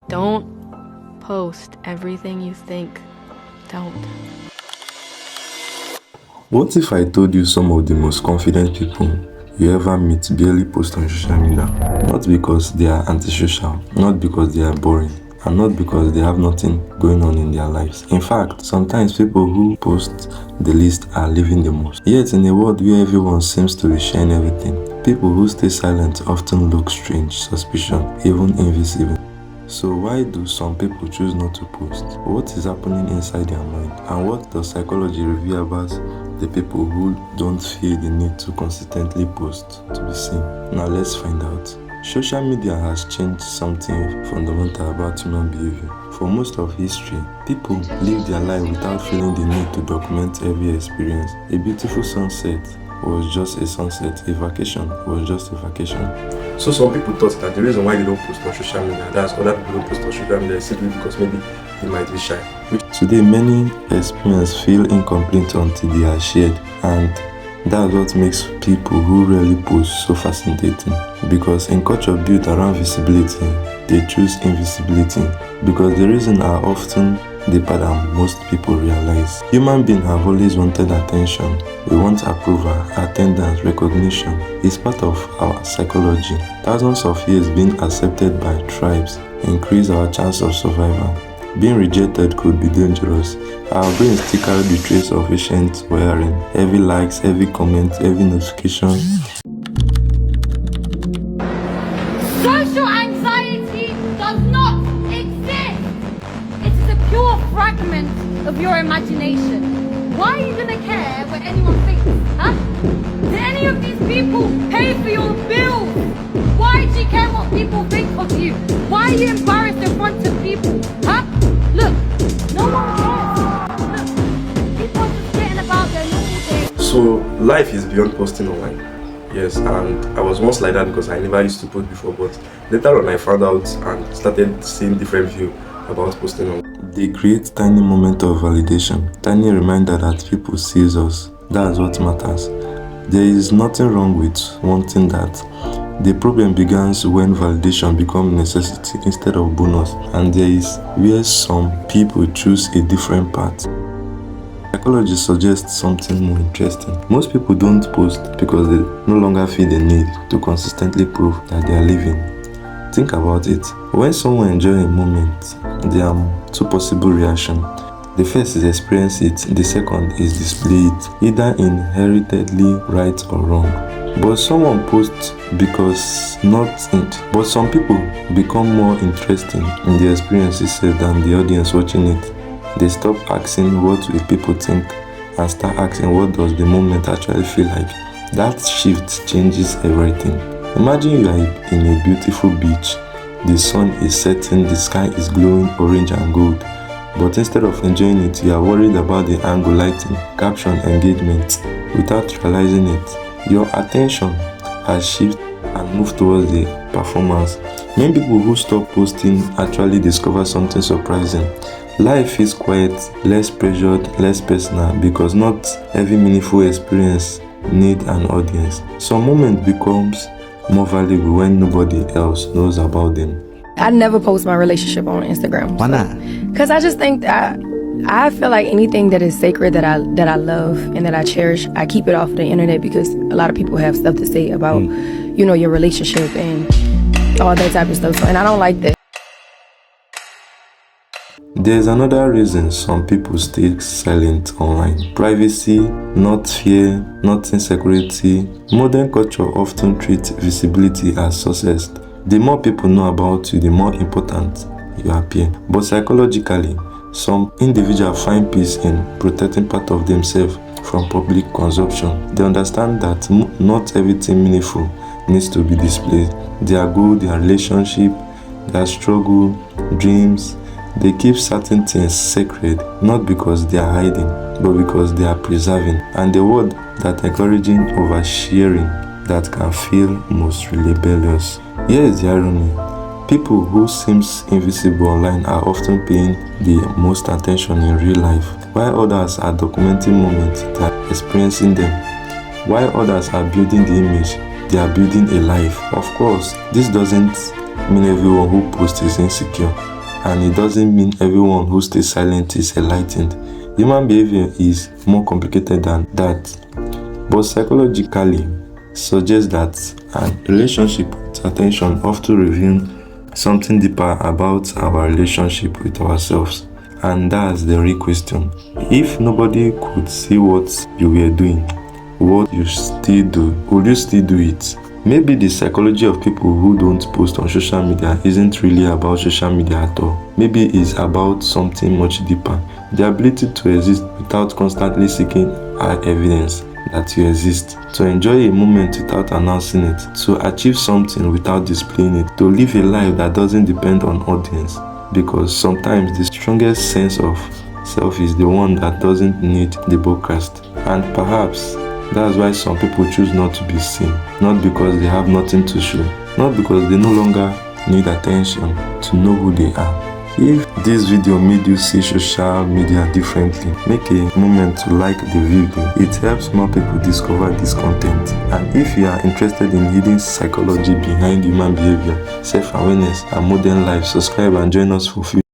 Don't post everything you think. Don't. What if I told you some of the most confident people you ever meet barely post on social media? Not because they are antisocial, not because they are boring, and not because they have nothing going on in their lives. In fact, sometimes people who post the least are living the most. Yet in a world where everyone seems to be sharing everything, people who stay silent often look strange, suspicious, even invisible. So why do some people choose not to post? What is happening inside their mind? And what does psychology reveal about the people who don't feel the need to consistently post to be seen? Now let's find out. Social media has changed something fundamental about human behavior. For most of history, people live their life without feeling the need to document every experience. A beautiful sunset was just a sunset, a vacation was just a vacation. So some people thought that the reason why they don't post on social media, that's other people don't post on social media, is simply because maybe they might be shy. Today, many experiences feel incomplete until they are shared, and that's what makes people who rarely post so fascinating. Because in culture built around visibility, they choose invisibility. Because the reasons are often deeper than most people realize. Human beings have always wanted attention. We want approval, attendance, recognition. It's part of our psychology. Thousands of years being accepted by tribes increase our chance of survival. Being rejected could be dangerous. Our brains still carry the trace of ancient wiring. Every likes, every comment, every notification. Social anxiety does not exist. It is a pure fragment of your imagination. Why are you gonna care what anyone thinks, huh? Do any of these people pay for your bills? Why do you care what people think of you? Why are you embarrassed in front of people, huh? Look, no one cares. Look, people are just getting about their normal day. So life is beyond posting online. Yes, and I was once like that because I never used to post before, but later on I found out and started seeing different view about posting online. They create tiny moments of validation, tiny reminder that people see us. That's what matters. There is nothing wrong with wanting that. The problem begins when validation becomes necessity instead of bonus, and there is where some people choose a different path. Psychology suggests something more interesting. Most people don't post because they no longer feel the need to consistently prove that they are living. Think about it. When someone enjoys a moment, there are two possible reactions. The first is experience it, the second is display it, either inheritedly right or wrong. But someone posts because but some people become more interesting in the experience itself than the audience watching it. They stop asking what will people think and start asking what does the moment actually feel like. That shift changes everything. Imagine you are in a beautiful beach. The sun is setting, the sky is glowing orange and gold. But instead of enjoying it, you are worried about the angle, lighting, caption, engagement. Without realizing it, your attention has shifted and moved towards the performance. Many people who stop posting actually discover something surprising. Life is quiet, less pressured, less personal, because not every meaningful experience needs an audience. Some moment becomes more valuable when nobody else knows about them. I never post my relationship on Instagram. Why not? Because I just think that I feel like anything that is sacred that I love and that I cherish, I keep it off the internet because a lot of people have stuff to say about, your relationship and all that type of stuff. So, and I don't like that. There's another reason some people stay silent online. Privacy, not fear, not insecurity. Modern culture often treats visibility as success. The more people know about you, the more important you appear. But psychologically, some individuals find peace in protecting part of themselves from public consumption. They understand that not everything meaningful needs to be displayed. Their goal, their relationship, their struggle, dreams, they keep certain things sacred, not because they are hiding, but because they are preserving. And the word that encouraging oversharing that can feel most rebellious. Here is the irony. People who seem invisible online are often paying the most attention in real life, while others are documenting moments, they are experiencing them. While others are building the image, they are building a life. Of course, this doesn't mean everyone who posts is insecure. and it doesn't mean everyone who stays silent is enlightened. Human behavior is more complicated than that, but psychologically suggests that a relationship with attention often reveals something deeper about our relationship with ourselves. And that's the real question. If nobody could see what you were doing, what you still do, would you still do it? Maybe the psychology of people who don't post on social media isn't really about social media at all. Maybe it's about something much deeper. The ability to exist without constantly seeking evidence that you exist, to enjoy a moment without announcing it, to achieve something without displaying it, to live a life that doesn't depend on audience. Because sometimes the strongest sense of self is the one that doesn't need the broadcast. And perhaps that's why some people choose not to be seen, not because they have nothing to show, not because they no longer need attention to know who they are. If this video made you see social media differently, make a moment to like the video. It helps more people discover this content. And if you are interested in hidden psychology behind human behavior, self-awareness, and modern life, subscribe and join us for future.